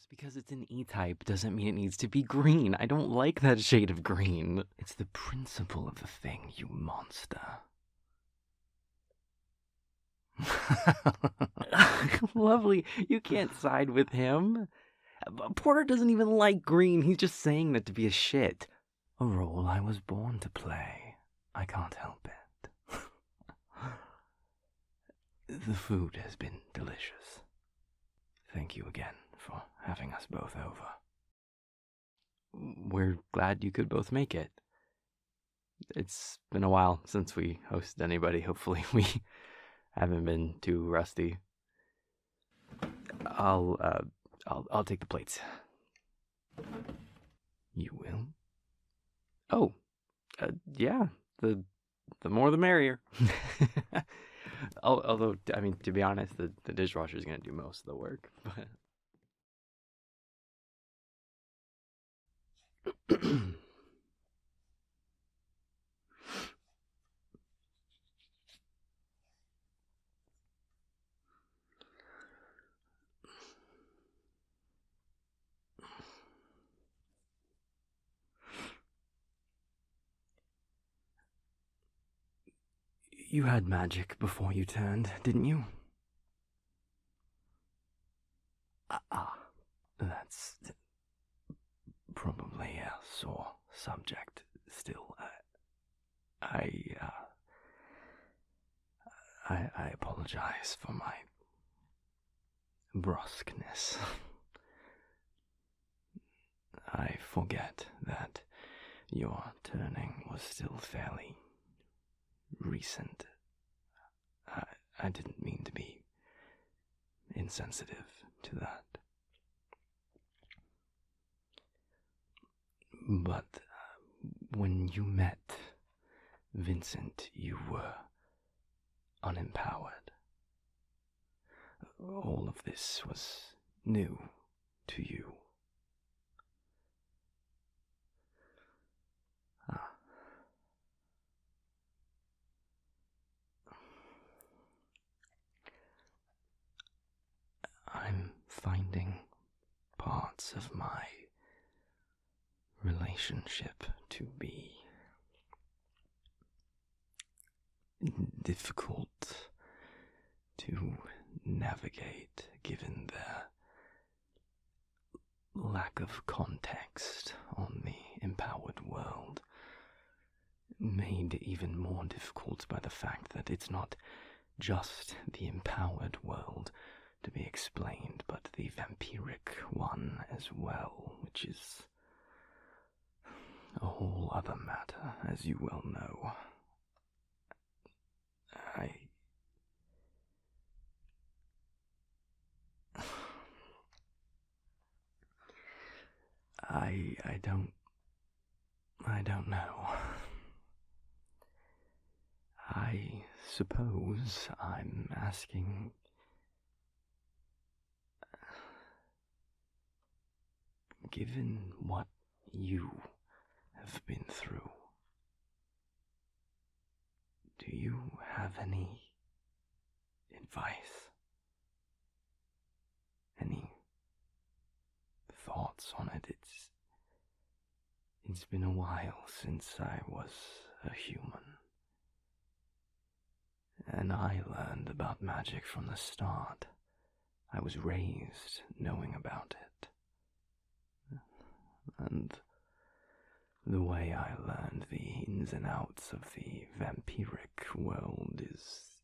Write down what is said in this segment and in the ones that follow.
Just because it's an E-type doesn't mean it needs to be green. I don't like that shade of green. It's the principle of the thing, you monster. Lovely, you can't side with him. Porter doesn't even like green, he's just saying that to be a shit. A role I was born to play. I can't help it. The food has been delicious. Thank you again for having us both over. We're glad you could both make it. It's been a while since we hosted anybody. Hopefully we haven't been too rusty. I'll take the plates. You will? Oh, yeah. The more the merrier. Although, I mean, to be honest, the dishwasher's gonna do most of the work. But you had magic before you turned, didn't you? That's probably a sore subject still. I apologize for my brusqueness. I forget that your turning was still fairly recent. I didn't mean to be insensitive to that. But when you met Vincent, you were unempowered. All of this was new to you. I'm finding parts of my relationship to be difficult to navigate given their lack of context on the empowered world, made even more difficult by the fact that it's not just the empowered world to be explained, but the vampiric one as well, which is a whole other matter, as you well know. I don't know. I suppose I'm asking, given what you have been through, do you have any advice? Any thoughts on it? It's been a while since I was a human. And I learned about magic from the start. I was raised knowing about it. And the way I learned the ins and outs of the vampiric world is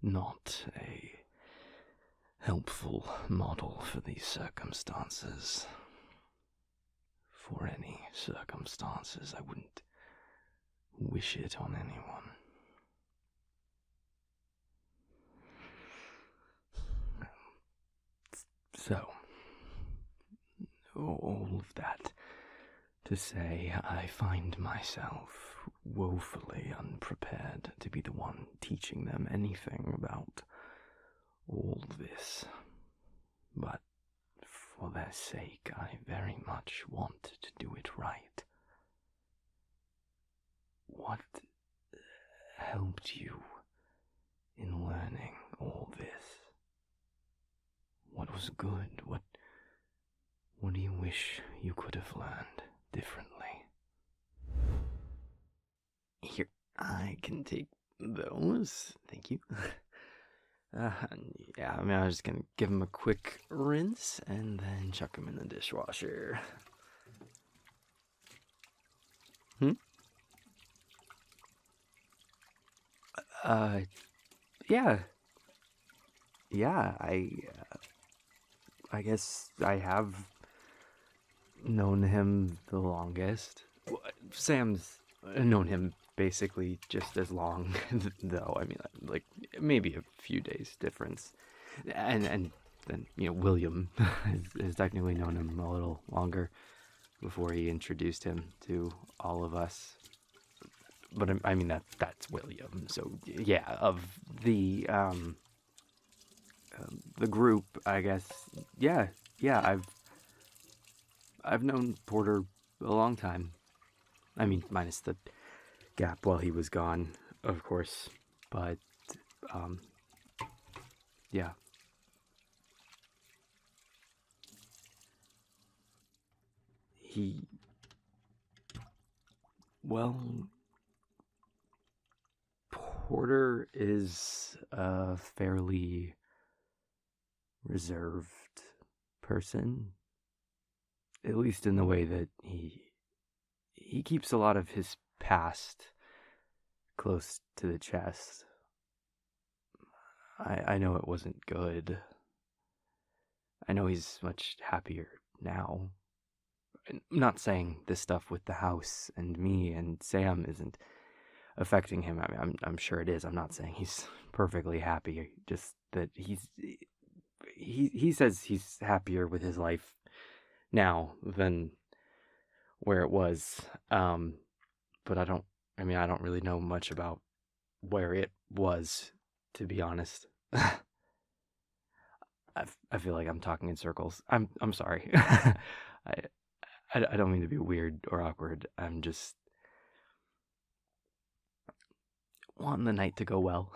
not a helpful model for these circumstances. For any circumstances, I wouldn't wish it on anyone. So, all of that to say, I find myself woefully unprepared to be the one teaching them anything about all this. But for their sake, I very much want to do it right. What helped you in learning was good. What do you wish you could have learned differently? Here, I can take those. Thank you. Uh, yeah, I mean, I was just gonna give him a quick rinse and then chuck him in the dishwasher. Hmm? Uh, yeah. Yeah, I guess I have known him the longest. Sam's known him basically just as long, though. I mean, like maybe a few days difference. And then William has technically known him a little longer before he introduced him to all of us. But I mean that's William. So yeah, of the group, I guess. Yeah, yeah. I've known Porter a long time. I mean, minus the gap while he was gone, of course. But um, yeah. He, well, Porter is a fairly reserved person, at least in the way that he keeps a lot of his past close to the chest. I know it wasn't good. I know he's much happier now. I'm not saying this stuff with the house and me and Sam isn't affecting him. I mean, I'm sure it is. I'm not saying he's perfectly happy. Just that he says he's happier with his life now than where it was. But I don't. I mean, I don't really know much about where it was, to be honest. I feel like I'm talking in circles. I'm sorry. I don't mean to be weird or awkward. I'm just wanting the night to go well.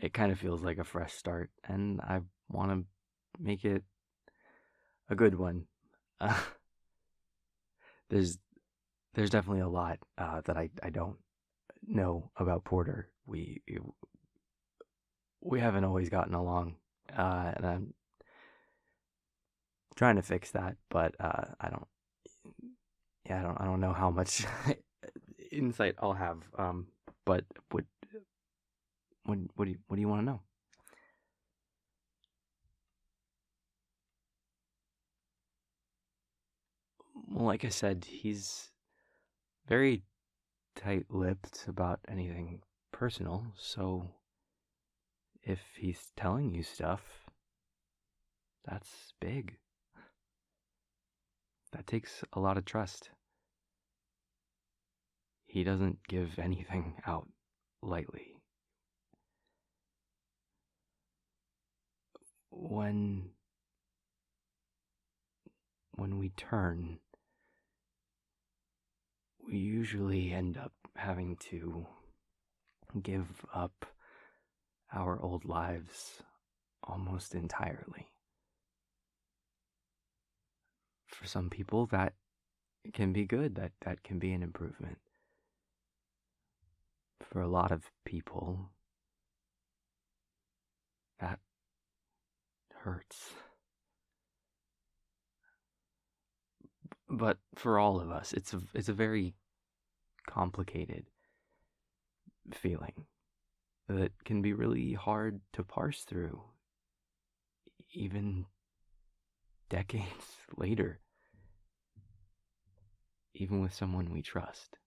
It kind of feels like a fresh start, and I want to make it a good one. Uh, there's definitely a lot that I don't know about Porter. We haven't always gotten along, and I'm trying to fix that, but I don't. Yeah, I don't know how much insight I'll have. But what do you want to know? Well, like I said, he's very tight-lipped about anything personal. So if he's telling you stuff, that's big. That takes a lot of trust. He doesn't give anything out lightly. When we turn, we usually end up having to give up our old lives almost entirely. For some people, that can be good. That can be an improvement. For a lot of people, that hurts. But for all of us, it's a very complicated feeling that can be really hard to parse through, even decades later, even with someone we trust.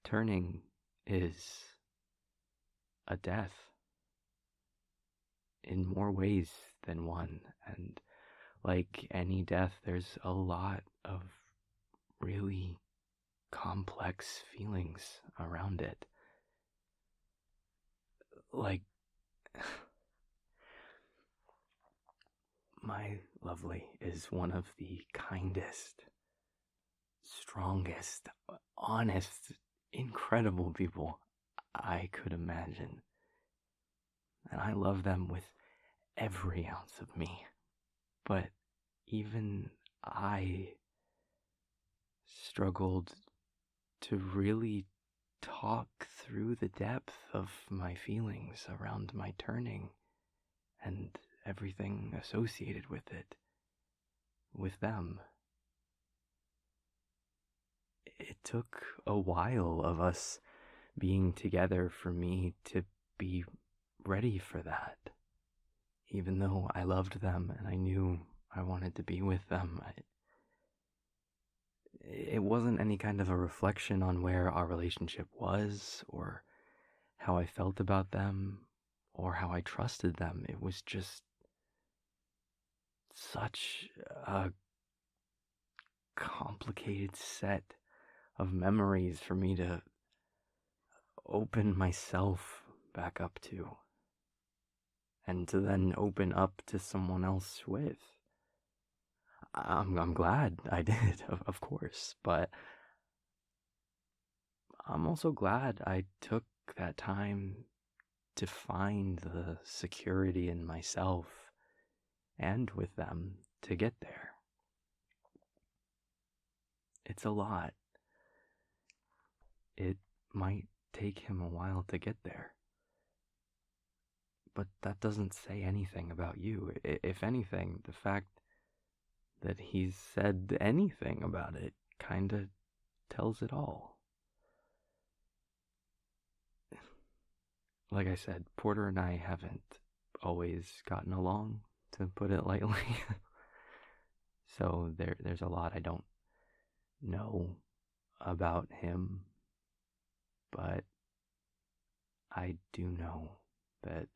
Turning is a death in more ways than one, and like any death, there's a lot of really complex feelings around it. Like, my lovely is one of the kindest, strongest, honest, incredible people I could imagine. and I love them with every ounce of me. But even I struggled to really talk through the depth of my feelings around my turning and everything associated with it, with them. It took a while of us being together for me to be ready for that. Even though I loved them and I knew I wanted to be with them, it wasn't any kind of a reflection on where our relationship was or how I felt about them or how I trusted them. It was just such a complicated set of memories for me to open myself back up to, and to then open up to someone else with. I'm glad I did, of course, but I'm also glad I took that time to find the security in myself and with them to get there. It's a lot. It might take him a while to get there. But that doesn't say anything about you. If anything, the fact that he's said anything about it kinda tells it all. Like I said, Porter and I haven't always gotten along, to put it lightly. So there's a lot I don't know about him, but I do know that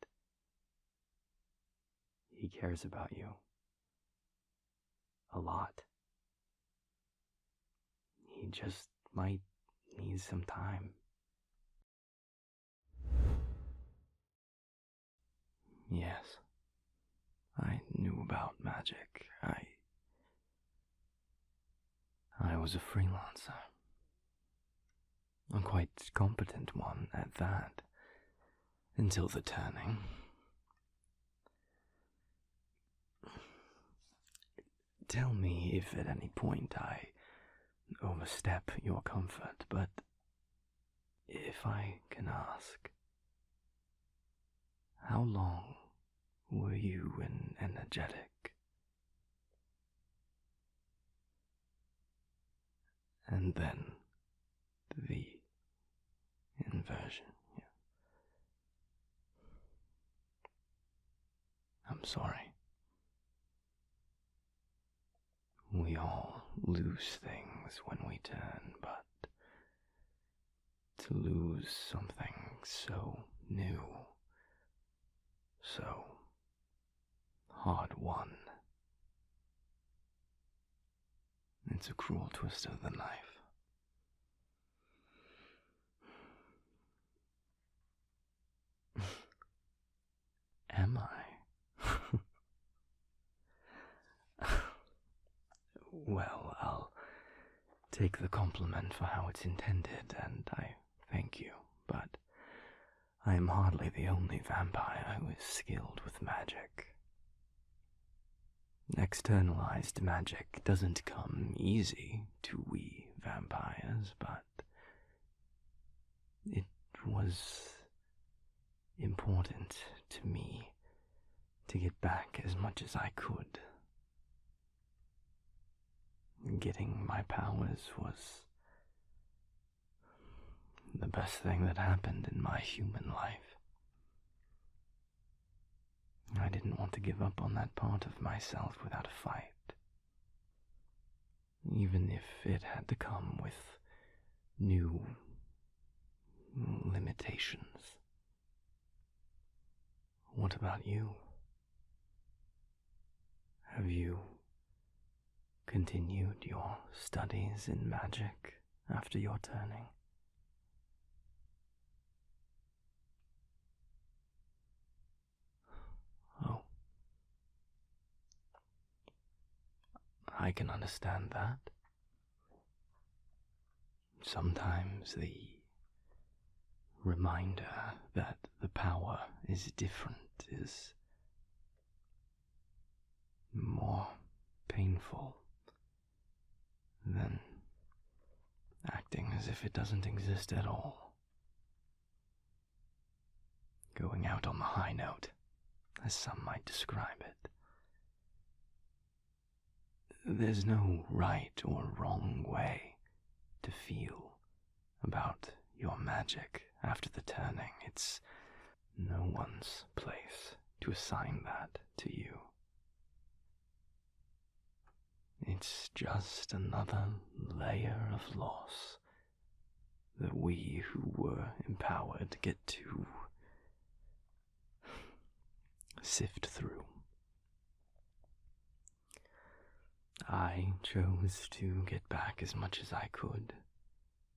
he cares about you a lot. He just might need some time. Yes, I knew about magic. I was a freelancer. A quite competent one at that. Until the turning. Tell me if at any point I overstep your comfort, but if I can ask, how long were you energetic? And then the inversion. Yeah. I'm sorry. We all lose things when we turn, but to lose something so new, so hard-won, it's a cruel twist of the knife. Am I? Well, I'll take the compliment for how it's intended, and I thank you, but I am hardly the only vampire who is skilled with magic. Externalized magic doesn't come easy to we vampires, but it was important to me to get back as much as I could. Getting my powers was the best thing that happened in my human life. I didn't want to give up on that part of myself without a fight, even if it had to come with new limitations. What about you? Have you continued your studies in magic after your turning? Oh. I can understand that. Sometimes the reminder that the power is different is more painful than acting as if it doesn't exist at all. Going out on the high note, as some might describe it. There's no right or wrong way to feel about your magic after the turning. It's no one's place to assign that to you. It's just another layer of loss that we who were empowered get to sift through. I chose to get back as much as I could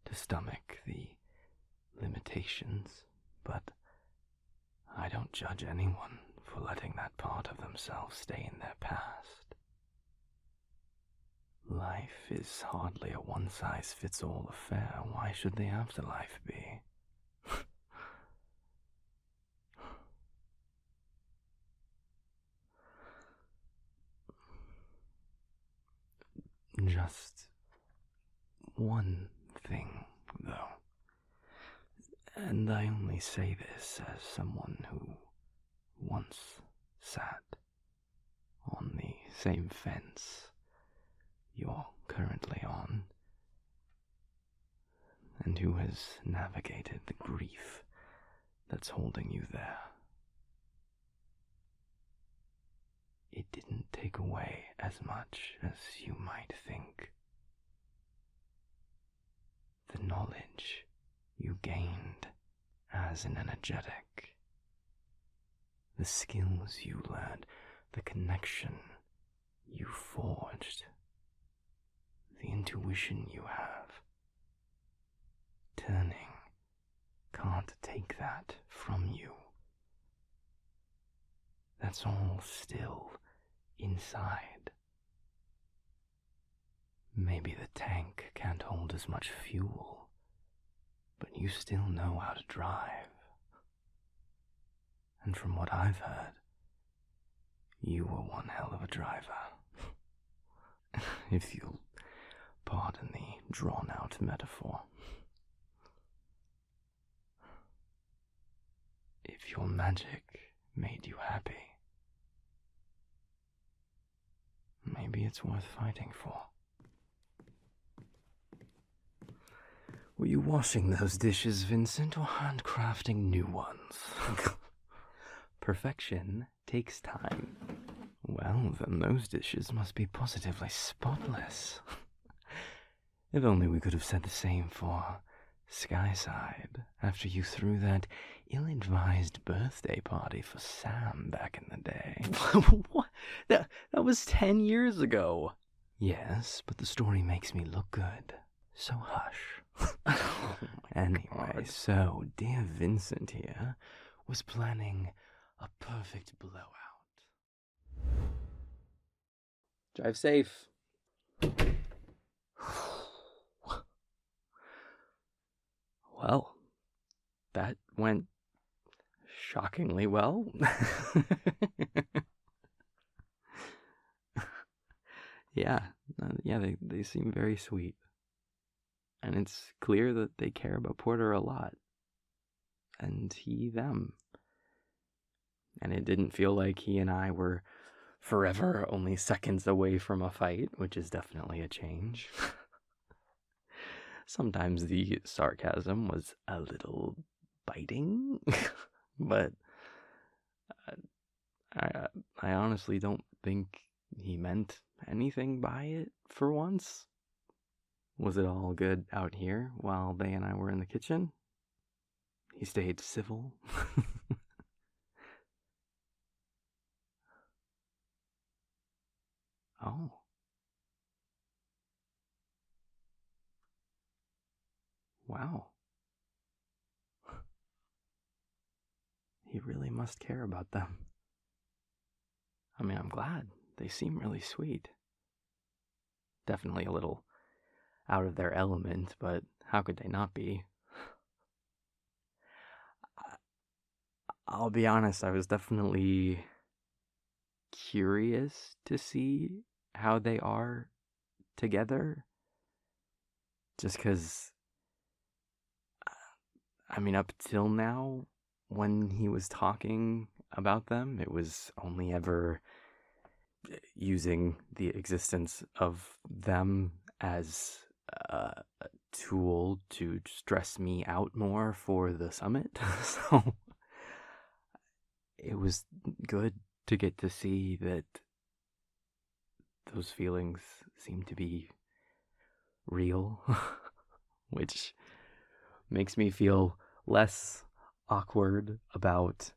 to stomach the limitations, but I don't judge anyone for letting that part of themselves stay in their past. Life is hardly a one-size-fits-all affair. Why should the afterlife be? Just one thing, though, and I only say this as someone who once sat on the same fence you're currently on, and who has navigated the grief that's holding you there. It didn't take away as much as you might think. The knowledge you gained as an energetic, the skills you learned, the connection you forged, the intuition you have. Turning can't take that from you. That's all still inside. Maybe the tank can't hold as much fuel, but you still know how to drive. And from what I've heard, you were one hell of a driver. If you'll pardon the drawn-out metaphor. If your magic made you happy, maybe it's worth fighting for. Were you washing those dishes, Vincent, or handcrafting new ones? Perfection takes time. Well, then those dishes must be positively spotless. If only we could have said the same for Skyside after you threw that ill-advised birthday party for Sam back in the day. What? That was 10 years ago. Yes, but the story makes me look good. So hush. Anyway, so dear Vincent here was planning a perfect blowout. Drive safe. Well, that went shockingly well. Yeah, they seem very sweet. And it's clear that they care about Porter a lot. And he, them. And it didn't feel like he and I were forever only seconds away from a fight, which is definitely a change. Sometimes the sarcasm was a little biting, but I honestly don't think he meant anything by it for once. Was it all good out here while they and I were in the kitchen? He stayed civil. Oh. Wow. He really must care about them. I mean, I'm glad. They seem really sweet. Definitely a little out of their element, but how could they not be? I'll be honest, I was definitely curious to see how they are together. Just because, I mean, up till now, when he was talking about them, it was only ever using the existence of them as a tool to stress me out more for the summit. So it was good to get to see that those feelings seem to be real, which makes me feel less awkward about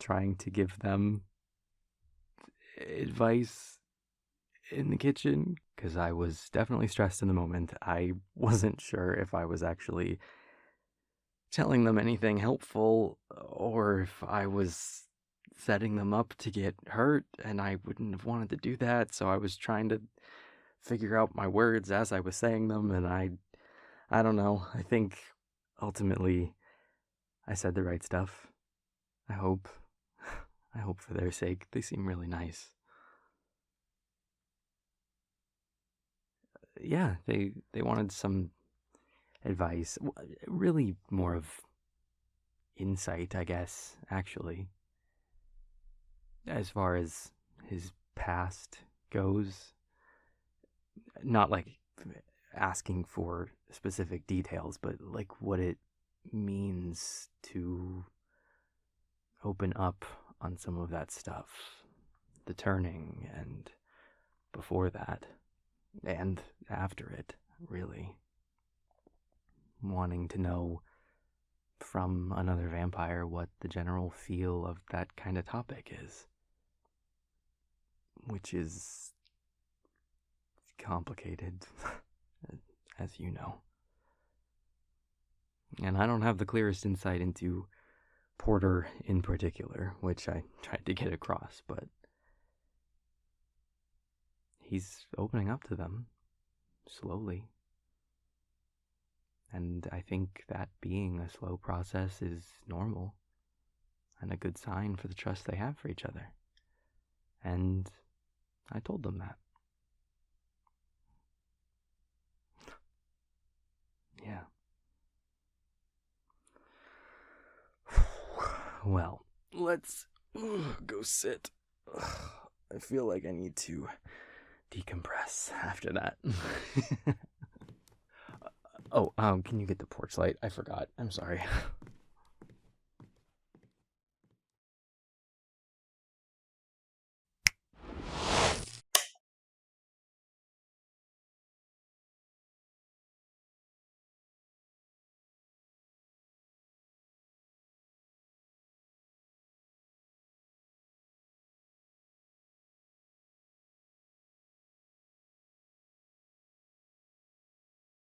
trying to give them advice in the kitchen, because I was definitely stressed in the moment. I wasn't sure if I was actually telling them anything helpful or if I was setting them up to get hurt, and I wouldn't have wanted to do that. So I was trying to figure out my words as I was saying them, and I don't know. I think ultimately I said the right stuff. I hope. I hope for their sake. They seem really nice. Yeah, they wanted some advice. Really more of insight, I guess, actually. As far as his past goes, not like asking for specific details, but like what it means to open up on some of that stuff. The turning, and before that, and after it, really. Wanting to know from another vampire what the general feel of that kind of topic is. Which is complicated, as you know. And I don't have the clearest insight into Porter in particular, which I tried to get across, but he's opening up to them slowly. And I think that being a slow process is normal and a good sign for the trust they have for each other. And I told them that. Yeah. Well, let's go sit. I feel like I need to decompress after that. Can you get the porch light? I forgot. I'm sorry.